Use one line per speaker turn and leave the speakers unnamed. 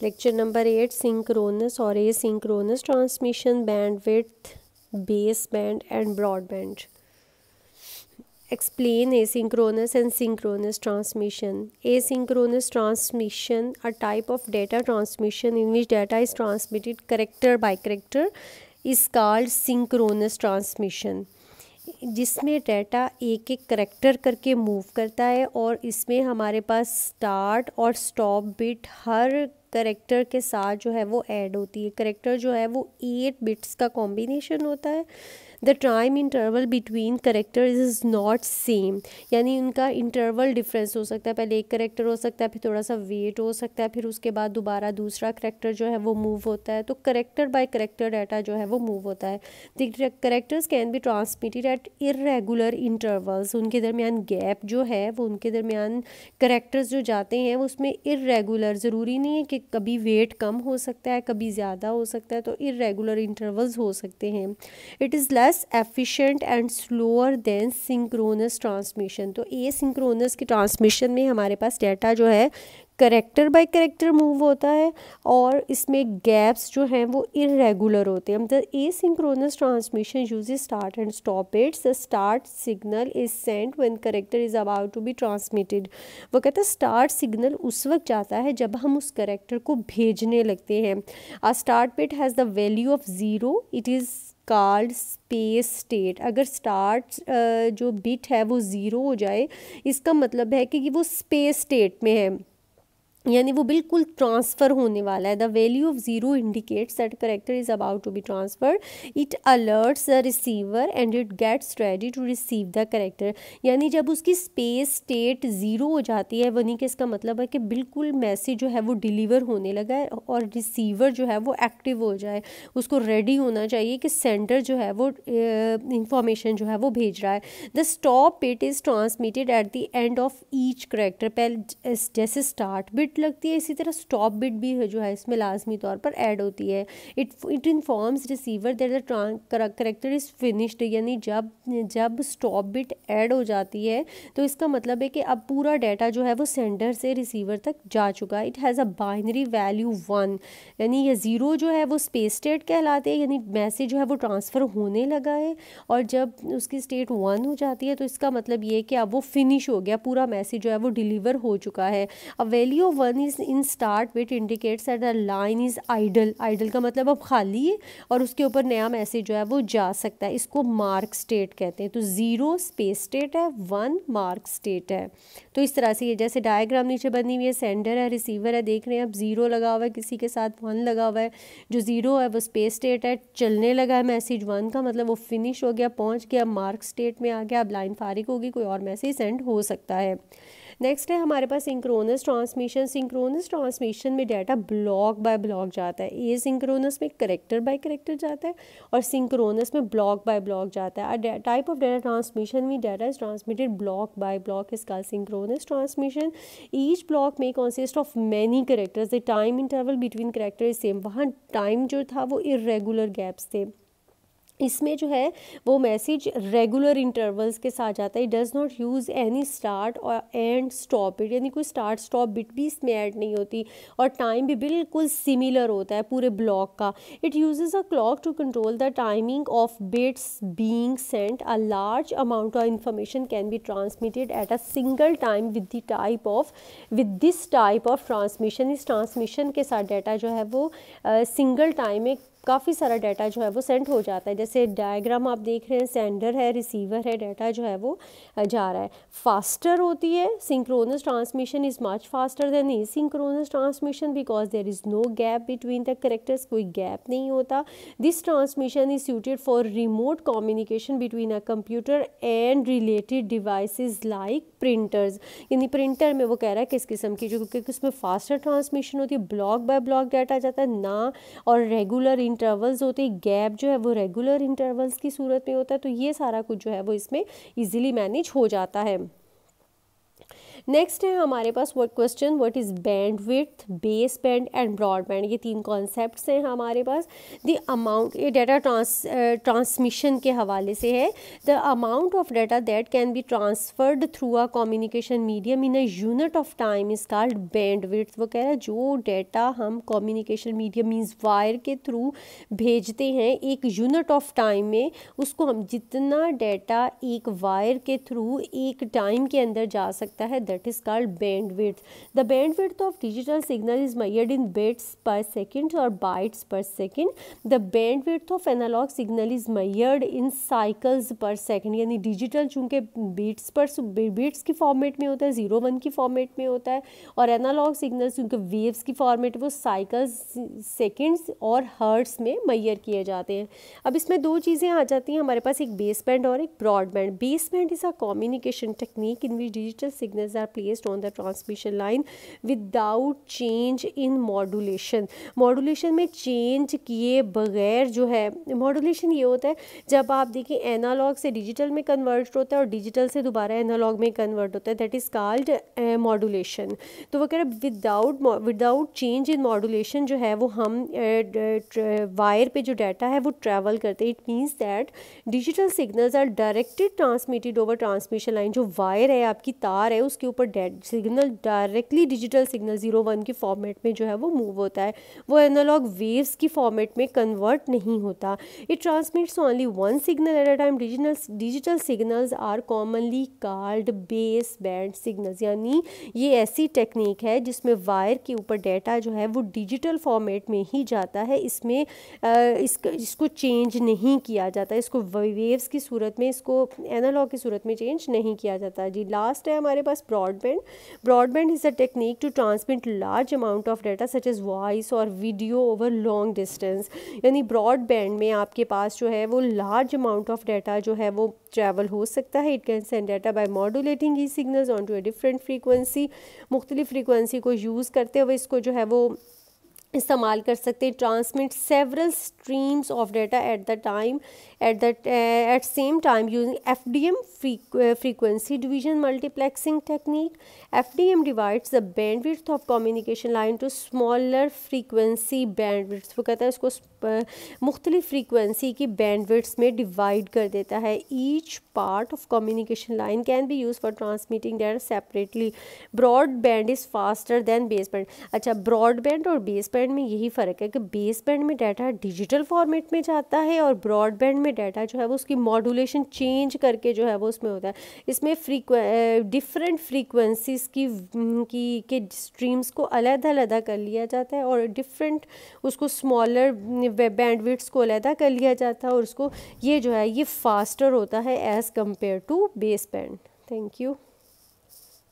Lecture number 8 synchronous और asynchronous transmission, bandwidth, baseband and broadband. Explain asynchronous and synchronous transmission. Asynchronous transmission, a type of data transmission in which data is transmitted character by character, is called synchronous transmission. जिसमें data एक एक character करके move करता है और इसमें हमारे पास start और स्टॉप बिट हर करेक्टर के साथ जो है वो ऐड होती है. करेक्टर जो है वो 8 बिट्स का कॉम्बिनेशन होता है. The time interval between characters is not same, यानी उनका इंटरवल डिफरेंस हो सकता है. पहले एक करेक्टर हो सकता है, फिर थोड़ा सा वेट हो सकता है, फिर उसके बाद दोबारा दूसरा करेक्टर जो है वो मूव होता है. तो करेक्टर बाय करेक्टर डाटा जो है वो मूव होता है. The characters can be transmitted at irregular intervals. उनके दरमियान गैप जो है वो, उनके दरमियान करेक्टर्स जो जाते हैं वो उसमें इरेगुलर, ज़रूरी नहीं है कि कभी वेट कम हो सकता है, कभी ज़्यादा हो सकता है, तो इरेगुलर इंटरवल्स हो सकते हैं. It is less efficient and slower then synchronous transmission. तो एसिंक्रोनस की ट्रांसमिशन में हमारे पास डाटा जो है करेक्टर बाय करेक्टर मूव होता है और इसमें गैप्स जो हैं वो इरेगुलर होते हैं. The asynchronous transmission uses start and stop bits. The start signal is sent when character is about to be transmitted. वो कहता है स्टार्ट सिग्नल उस वक्त जाता है जब हम उस करेक्टर को भेजने लगते हैं. A start bit has the value of 0. It is called space state. अगर स्टार्ट जो बिट है वो 0 हो जाए, इसका मतलब है कि वो स्पेस स्टेट में है, यानी वो बिल्कुल ट्रांसफ़र होने वाला है. The value of 0 indicates that character is about to be transferred. It alerts the receiver and it gets ready to receive the character. यानी जब उसकी स्पेस स्टेट 0 हो जाती है, वनी के इसका मतलब है कि बिल्कुल मैसेज जो है वो डिलीवर होने लगा है और रिसीवर जो है वो एक्टिव हो जाए. उसको रेडी होना चाहिए कि सेंडर जो है वो इंफॉर्मेशन जो है वो भेज रहा है. The stop bit is transmitted at the end of each character. पहले जैसे स्टार्ट बिट लगती है, इसी तरह स्टॉप बिट भी है जो है इसमें लाजमी तौर पर ऐड होती है. It informs receiver that the character is finished. यानी जब स्टॉप बिट ऐड हो जाती है तो इसका मतलब है कि अब पूरा डाटा जो है वो सेंडर से रिसीवर तक जा चुका है. It has a binary value 1, यानी ये 0 जो है वो स्पेस स्टेट कहलाते हैं, यानी मैसेज जो है वो ट्रांसफ़र होने लगा है. और जब उसकी स्टेट 1 हो जाती है तो इसका मतलब ये है कि अब वो फिनिश हो गया, पूरा मैसेज जो है वो डिलीवर हो चुका है. A value of 1 is in start bit indicates that the line is idle. Idle का मतलब अब खाली है और उसके ऊपर नया मैसेज जो है वो जा सकता है. इसको मार्क स्टेट कहते हैं. तो 0 स्पेस स्टेट है, 1 मार्क स्टेट है. तो इस तरह से ये जैसे डायग्राम नीचे बनी हुई है, सेंडर है, रिसीवर है, देख रहे हैं आप 0 लगा हुआ है, किसी के साथ 1 लगा हुआ है. जो 0 है वो स्पेस स्टेट है, चलने लगा है मैसेज. 1 का मतलब वो फिनिश हो गया, पहुंच गया, मार्क स्टेट में आ गया, अब लाइन फारिग होगी, कोई और मैसेज सेंड हो सकता है. नेक्स्ट है हमारे पास सिंक्रोनस ट्रांसमिशन. सिंक्रोनस ट्रांसमिशन में डाटा ब्लॉक बाय ब्लॉक जाता है. ए सिंक्रोनस में करेक्टर बाय करेक्टर जाता है और सिंक्रोनस में ब्लॉक बाय ब्लॉक जाता है. A type of data transmission में data is transmitted block by block is called synchronous transmission. Each block में consist of many characters. The time interval between character is same. वहाँ time जो था वो irregular gaps थे. इसमें जो है वो मैसेज रेगुलर इंटरवल्स के साथ जाता है. It does not use any start और एंड स्टॉप बिट, यानी कोई स्टार्ट स्टॉप बिट भी इसमें ऐड नहीं होती और टाइम भी बिल्कुल सिमिलर होता है पूरे ब्लॉक का. It uses a clock to control the timing of bits being sent. A large amount of information can be transmitted at a single time with this type of transmission. इस transmission के साथ data जो है वो single time में काफ़ी सारा data जो है वो सेंड हो जाता है. जैसे डायग्राम आप देख रहे हैं, सेंडर है, रिसीवर है, डाटा जो है वो जा रहा है. फास्टर होती है synchronous transmission. Is much faster than asynchronous transmission because there is no gap between the characters. कोई गैप नहीं होता. This transmission is suited for remote communication between a computer and related devices like printers. यानी printer में वो कह रहा है किस किस्म की, जो क्योंकि उसमें फास्टर ट्रांसमिशन होती है, ब्लॉक बाय ब्लॉक डाटा जाता है ना, और रेगुलर इंटरवल्स होते हैं. गैप जो है वो रेगुलर इंटरवल्स की सूरत में होता है. तो ये सारा कुछ जो है वो इसमें इजीली मैनेज हो जाता है. नेक्स्ट है हमारे पास question, what is bandwidth, baseband and broadband. ये तीन कॉन्सेप्ट्स हैं हमारे पास। द अमाउंट, ये डाटा ट्रांसमिशन के हवाले से है। The amount of data that can be transferred through a communication medium in a unit of time is called bandwidth. वो कह रहा है जो डाटा हम कम्युनिकेशन मीडियम मीन्स वायर के थ्रू भेजते हैं एक यूनिट ऑफ टाइम में, उसको हम जितना डाटा एक वायर के थ्रू एक टाइम के अंदर जा सकता है, that is called bandwidth. The bandwidth of digital signal is measured in bits per second और bytes per second. The bandwidth of analogue signal is measured in cycles per second. यानी digital चूँकि bits की format में होता है, 0-1 की format में होता है, और एनालॉग सिग्नल चूँकि वेव्स की फॉर्मेट वो साइकिल्स सेकेंड्स और हर्ट्स में मेजर किए जाते हैं। अब इसमें दो चीज़ें आ जाती हैं हमारे पास, एक बेस बैंड और एक broadband. Baseband is a communication technique in which digital signals are placed on the transmission line without change in modulation. Modulation में चेंज किए बगैर जो है, मॉड्यूलेशन ये होता है जब आप देखिए एनालॉग से डिजिटल में कन्वर्ट होता है और डिजिटल से दोबारा एनालॉग में कन्वर्ट होता है, दैट इज़ कॉल्ड मॉड्यूलेशन। तो वो कह रहे हैं विदाउट चेंज इन मॉड्यूलेशन जो है वो हम वायर पे जो डाटा है वो ट्रैवल करते हैं। It means that digital signals are directly transmitted over transmission line. जो वायर है, आपकी तार है, उसके ऊपर सिग्नल डायरेक्टली डिजिटल सिग्नल 0-1 के फॉर्मेट में जो है वो मूव होता है, वो एनालॉग वेव्स की फॉर्मेट में कन्वर्ट नहीं होता। It transmits only one signal at a time. Digital signals are commonly called baseband signals. यानी ये ऐसी टेक्निक है जिसमें वायर के ऊपर डाटा जो है वो डिजिटल फॉर्मेट में ही जाता है, इसमें इसको चेंज नहीं किया जाता, इसको वेव्स की सूरत में, इसको एनालॉग की सूरत में चेंज नहीं किया जाता। जी लास्ट है हमारे पास broadband. Broadband is a technique to transmit large amount of data such as voice और वीडियो ओवर लॉन्ग डिस्टेंस। यानी ब्रॉडबैंड में आपके पास जो है वो लार्ज अमाउंट ऑफ डाटा जो है वो ट्रैवल हो सकता है। It can send data by modulating e signals on to a different frequency. मुख्तलिफ फ्रीक्वेंसी को यूज़ करते हुए इसको जो है वो इस्तेमाल कर सकते हैं। Transmit several streams of data at same time using FDM frequency division multiplexing technique. FDM divides the bandwidth of communication line to smaller frequency bandwidths. वो कहता है इसको मुख्तलिफ फ्रीक्वेंसी की बैंडविड्थ्स में डिवाइड कर देता है। Each part of communication line can be use for transmitting data separately. Broadband is faster than baseband. अच्छा, ब्रॉड बैंड और बेस बैंड में यही फ़र्क है कि बेस बैंड में डाटा डिजिटल फॉर्मेट में जाता है और ब्रॉड बैंड में डाटा जो है वो उसकी मॉड्यूलेशन चेंज करके जो है वो उसमें होता है। इसमें डिफरेंट फ्रीक्वेंसीज़ के स्ट्रीम्स को अलग-अलग कर लिया जाता है और डिफरेंट उसको स्मॉलर बैंडविड्थ्स को अलग कर लिया जाता है और उसको ये जो है ये फास्टर होता है as compare to baseband. Thank you.